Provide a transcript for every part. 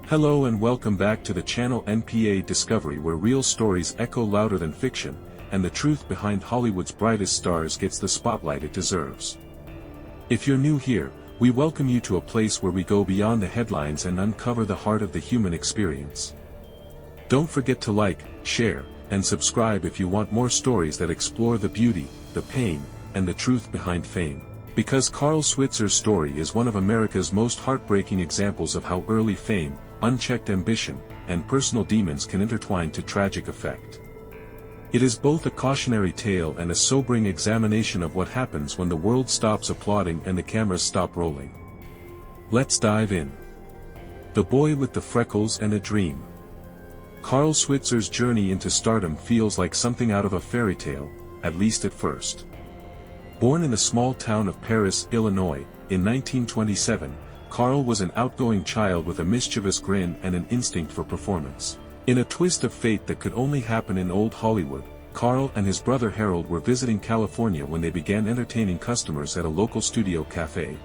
Hello and welcome back to the channel NPA Discovery, where real stories echo louder than fiction, and the truth behind Hollywood's brightest stars gets the spotlight it deserves. If you're new here, we welcome you to a place where we go beyond the headlines and uncover the heart of the human experience. Don't forget to like, share, and subscribe if you want more stories that explore the beauty, the pain, and the truth behind fame. Because Carl Switzer's story is one of America's most heartbreaking examples of how early fame, unchecked ambition, and personal demons can intertwine to tragic effect. It is both a cautionary tale and a sobering examination of what happens when the world stops applauding and the cameras stop rolling. Let's dive in. The Boy with the Freckles and a Dream. Carl Switzer's journey into stardom feels like something out of a fairy tale, at least at first. Born in the small town of Paris, Illinois, in 1927, Carl was an outgoing child with a mischievous grin and an instinct for performance. In a twist of fate that could only happen in old Hollywood, Carl and his brother Harold were visiting California when they began entertaining customers at a local studio café.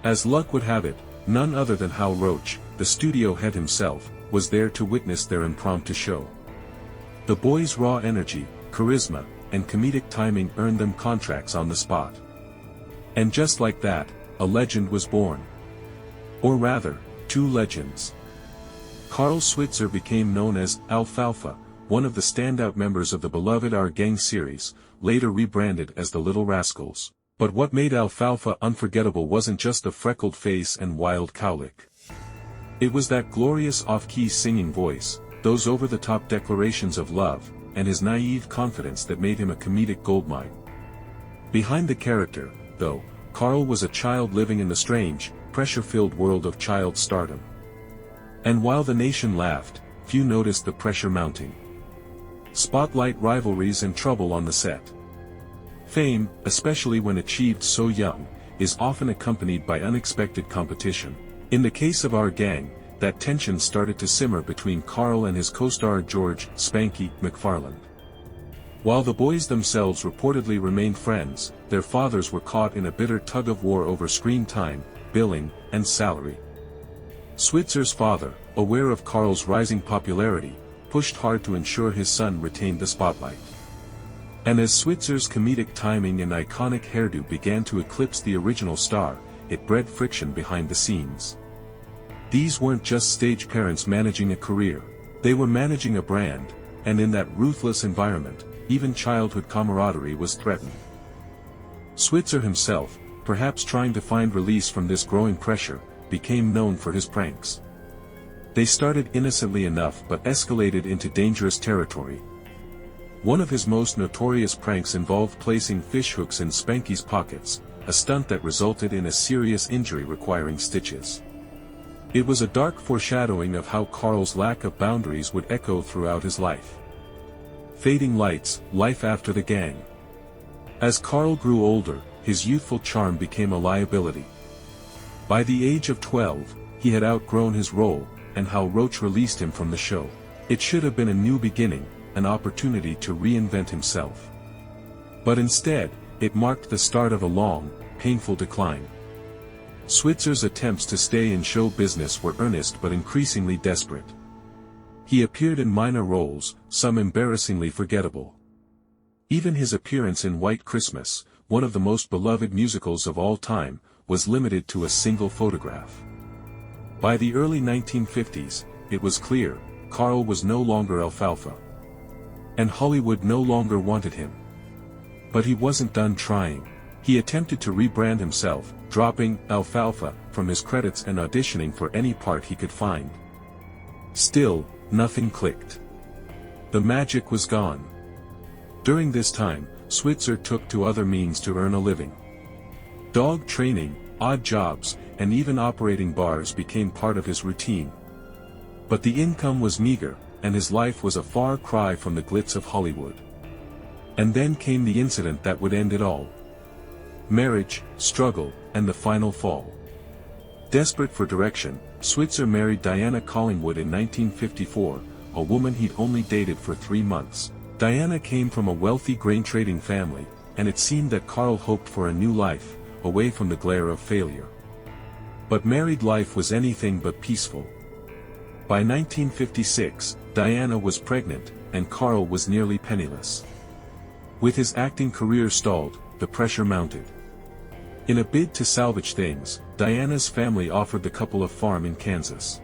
As luck would have it, none other than Hal Roach, the studio head himself, was there to witness their impromptu show. The boys' raw energy, charisma, and comedic timing earned them contracts on the spot. And just like that, a legend was born. Or rather, two legends. Carl Switzer became known as Alfalfa, one of the standout members of the beloved Our Gang series, later rebranded as the Little Rascals. But what made Alfalfa unforgettable wasn't just the freckled face and wild cowlick. It was that glorious off-key singing voice, those over-the-top declarations of love, and his naive confidence that made him a comedic goldmine. Behind the character, though, Carl was a child living in the strange, pressure-filled world of child stardom. And while the nation laughed, few noticed the pressure mounting. Spotlight, rivalries, and trouble on the set. Fame, especially when achieved so young, is often accompanied by unexpected competition. In the case of Our Gang, that tension started to simmer between Carl and his co-star George "Spanky" McFarland. While the boys themselves reportedly remained friends, their fathers were caught in a bitter tug-of-war over screen time, billing, and salary. Switzer's father, aware of Carl's rising popularity, pushed hard to ensure his son retained the spotlight. And as Switzer's comedic timing and iconic hairdo began to eclipse the original star, it bred friction behind the scenes. These weren't just stage parents managing a career, they were managing a brand, and in that ruthless environment, even childhood camaraderie was threatened. Switzer himself, perhaps trying to find release from this growing pressure, became known for his pranks. They started innocently enough but escalated into dangerous territory. One of his most notorious pranks involved placing fishhooks in Spanky's pockets, a stunt that resulted in a serious injury requiring stitches. It was a dark foreshadowing of how Carl's lack of boundaries would echo throughout his life. Fading lights, life after the gang. As Carl grew older, his youthful charm became a liability. By the age of 12, he had outgrown his role, and Hal Roach released him from the show. It should have been a new beginning, an opportunity to reinvent himself. But instead, it marked the start of a long, painful decline. Switzer's attempts to stay in show business were earnest but increasingly desperate. He appeared in minor roles, some embarrassingly forgettable. Even his appearance in White Christmas, one of the most beloved musicals of all time, was limited to a single photograph. By the early 1950s, it was clear, Carl was no longer Alfalfa. And Hollywood no longer wanted him. But he wasn't done trying. He attempted to rebrand himself, dropping Alfalfa from his credits and auditioning for any part he could find. Still, nothing clicked. The magic was gone. During this time, Switzer took to other means to earn a living. Dog training, odd jobs, and even operating bars became part of his routine. But the income was meager, and his life was a far cry from the glitz of Hollywood. And then came the incident that would end it all. Marriage, struggle, and the final fall. Desperate for direction, Switzer married Diana Collingwood in 1954, a woman he'd only dated for 3 months. Diana came from a wealthy grain trading family, and it seemed that Carl hoped for a new life, away from the glare of failure. But married life was anything but peaceful. By 1956, Diana was pregnant, and Carl was nearly penniless. With his acting career stalled, the pressure mounted. In a bid to salvage things, Diana's family offered the couple a farm in Kansas.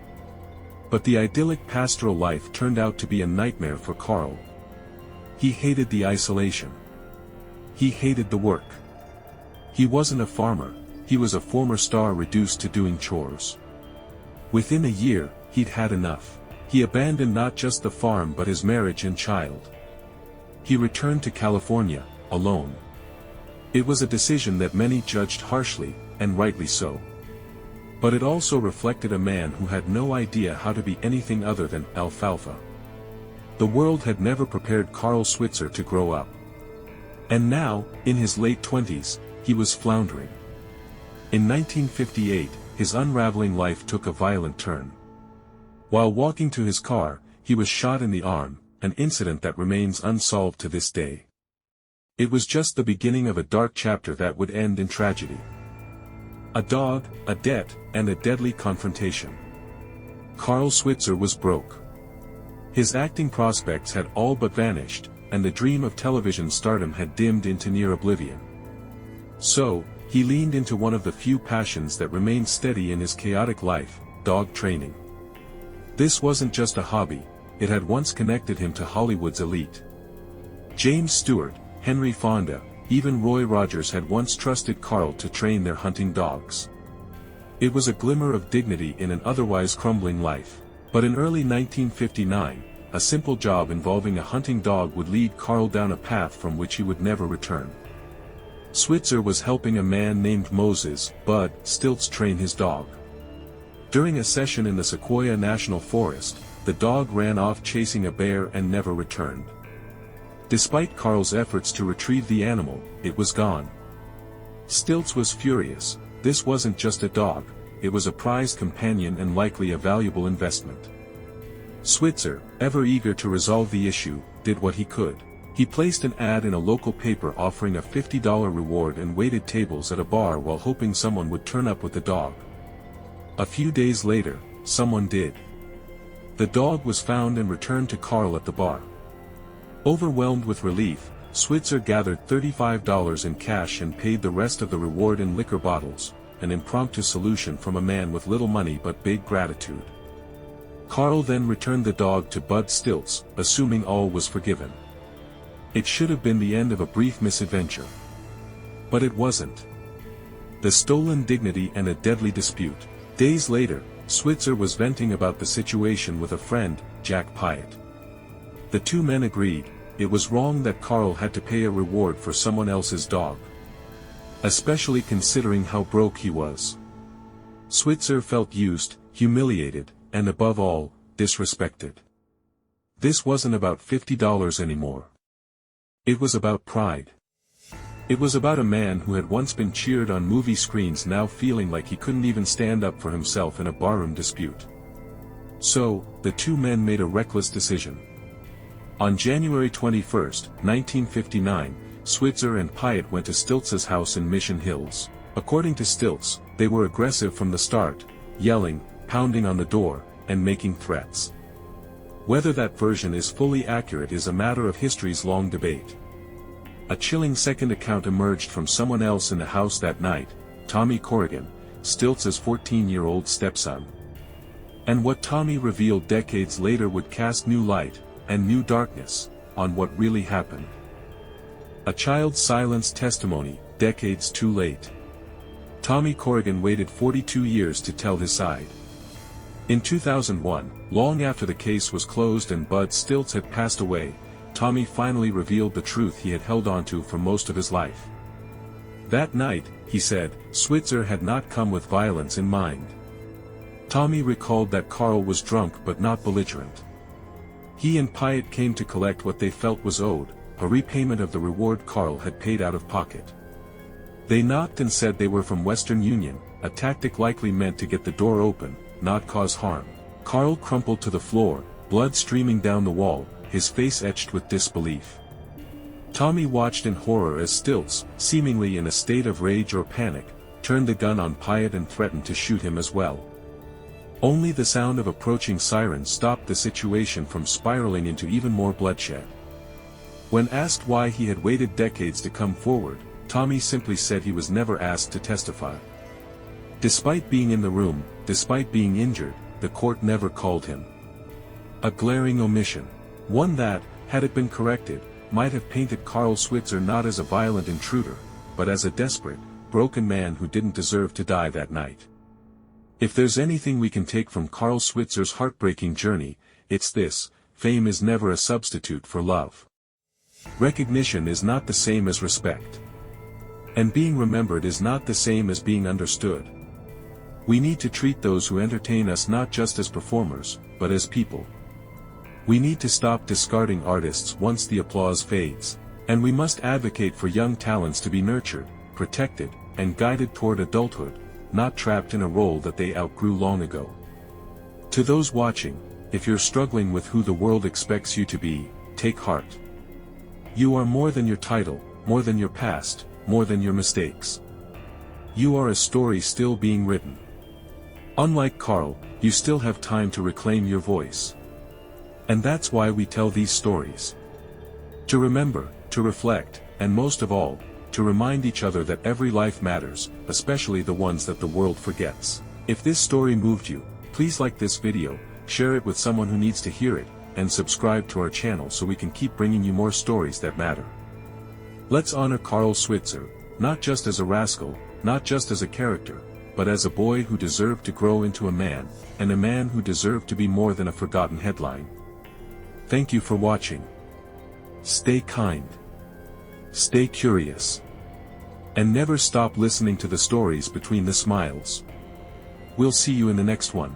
But the idyllic pastoral life turned out to be a nightmare for Carl. He hated the isolation. He hated the work. He wasn't a farmer, he was a former star reduced to doing chores. Within a year, he'd had enough. He abandoned not just the farm but his marriage and child. He returned to California, alone. It was a decision that many judged harshly, and rightly so. But it also reflected a man who had no idea how to be anything other than Alfalfa. The world had never prepared Carl Switzer to grow up. And now, in his late 20s, he was floundering. In 1958, his unraveling life took a violent turn. While walking to his car, he was shot in the arm, an incident that remains unsolved to this day. It was just the beginning of a dark chapter that would end in tragedy. A dog, a debt, and a deadly confrontation. Carl Switzer was broke. His acting prospects had all but vanished, and the dream of television stardom had dimmed into near oblivion. So, he leaned into one of the few passions that remained steady in his chaotic life, dog training. This wasn't just a hobby, it had once connected him to Hollywood's elite. James Stewart, Henry Fonda, even Roy Rogers had once trusted Carl to train their hunting dogs. It was a glimmer of dignity in an otherwise crumbling life. But in early 1959, a simple job involving a hunting dog would lead Carl down a path from which he would never return. Switzer was helping a man named Moses "Bud" Stilts train his dog. During a session in the Sequoia National Forest, the dog ran off chasing a bear and never returned. Despite Carl's efforts to retrieve the animal, it was gone. Stilts was furious. This wasn't just a dog, it was a prized companion and likely a valuable investment. Switzer, ever eager to resolve the issue, did what he could. He placed an ad in a local paper offering a $50 reward and waited tables at a bar while hoping someone would turn up with the dog. A few days later, someone did. The dog was found and returned to Carl at the bar. Overwhelmed with relief, Switzer gathered $35 in cash and paid the rest of the reward in liquor bottles, an impromptu solution from a man with little money but big gratitude. Carl then returned the dog to Bud Stilts, assuming all was forgiven. It should have been the end of a brief misadventure. But it wasn't. The stolen dignity and a deadly dispute. Days later, Switzer was venting about the situation with a friend, Jack Pyatt. The two men agreed, it was wrong that Carl had to pay a reward for someone else's dog. Especially considering how broke he was. Switzer felt used, humiliated, and above all, disrespected. This wasn't about $50 anymore. It was about pride. It was about a man who had once been cheered on movie screens now feeling like he couldn't even stand up for himself in a barroom dispute. So, the two men made a reckless decision. On January 21, 1959, Switzer and Pyatt went to Stilts's house in Mission Hills. According to Stilts, they were aggressive from the start, yelling, pounding on the door, and making threats. Whether that version is fully accurate is a matter of history's long debate. A chilling second account emerged from someone else in the house that night, Tommy Corrigan, Stilts's 14-year-old stepson. And what Tommy revealed decades later would cast new light, and new darkness, on what really happened. A child's silenced testimony, decades too late. Tommy Corrigan waited 42 years to tell his side. In 2001, long after the case was closed and Bud Stilts had passed away, Tommy finally revealed the truth he had held onto for most of his life. That night, he said, Switzer had not come with violence in mind. Tommy recalled that Carl was drunk but not belligerent. He and Pyatt came to collect what they felt was owed, a repayment of the reward Carl had paid out of pocket. They knocked and said they were from Western Union, a tactic likely meant to get the door open, not cause harm. Carl crumpled to the floor, blood streaming down the wall, his face etched with disbelief. Tommy watched in horror as Stilts, seemingly in a state of rage or panic, turned the gun on Pyatt and threatened to shoot him as well. Only the sound of approaching sirens stopped the situation from spiraling into even more bloodshed. When asked why he had waited decades to come forward, Tommy simply said he was never asked to testify. Despite being in the room, despite being injured, the court never called him. A glaring omission. One that, had it been corrected, might have painted Carl Switzer not as a violent intruder, but as a desperate, broken man who didn't deserve to die that night. If there's anything we can take from Carl Switzer's heartbreaking journey, it's this: fame is never a substitute for love. Recognition is not the same as respect. And being remembered is not the same as being understood. We need to treat those who entertain us not just as performers, but as people. We need to stop discarding artists once the applause fades, and we must advocate for young talents to be nurtured, protected, and guided toward adulthood, not trapped in a role that they outgrew long ago. To those watching, if you're struggling with who the world expects you to be, take heart. You are more than your title, more than your past, more than your mistakes. You are a story still being written. Unlike Carl, you still have time to reclaim your voice. And that's why we tell these stories. To remember, to reflect, and most of all, to remind each other that every life matters, especially the ones that the world forgets. If this story moved you, please like this video, share it with someone who needs to hear it, and subscribe to our channel so we can keep bringing you more stories that matter. Let's honor Carl Switzer, not just as a rascal, not just as a character, but as a boy who deserved to grow into a man, and a man who deserved to be more than a forgotten headline. Thank you for watching. Stay kind. Stay curious. And never stop listening to the stories between the smiles. We'll see you in the next one.